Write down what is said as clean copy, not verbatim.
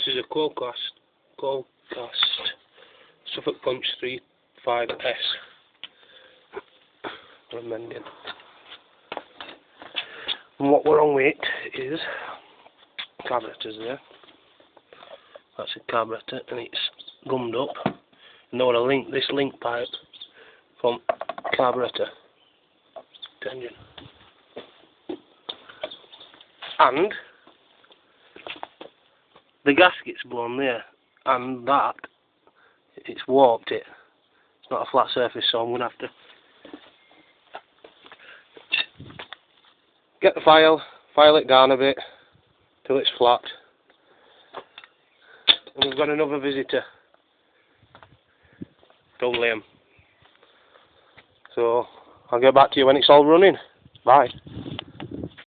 is a quolcast Suffolk Punch 35S. I'm mending. And what we're wrong with it is carburettor's there. That's a carburettor and it's gummed up. And I want to link this link pipe from carburettor to engine. And the gasket's blown there, and that it's warped it. It's not a flat surface, so I'm going to have to get the file it down a bit till it's flat. And we've got another visitor. Don't Liam. So I'll get back to you when it's all running. Bye.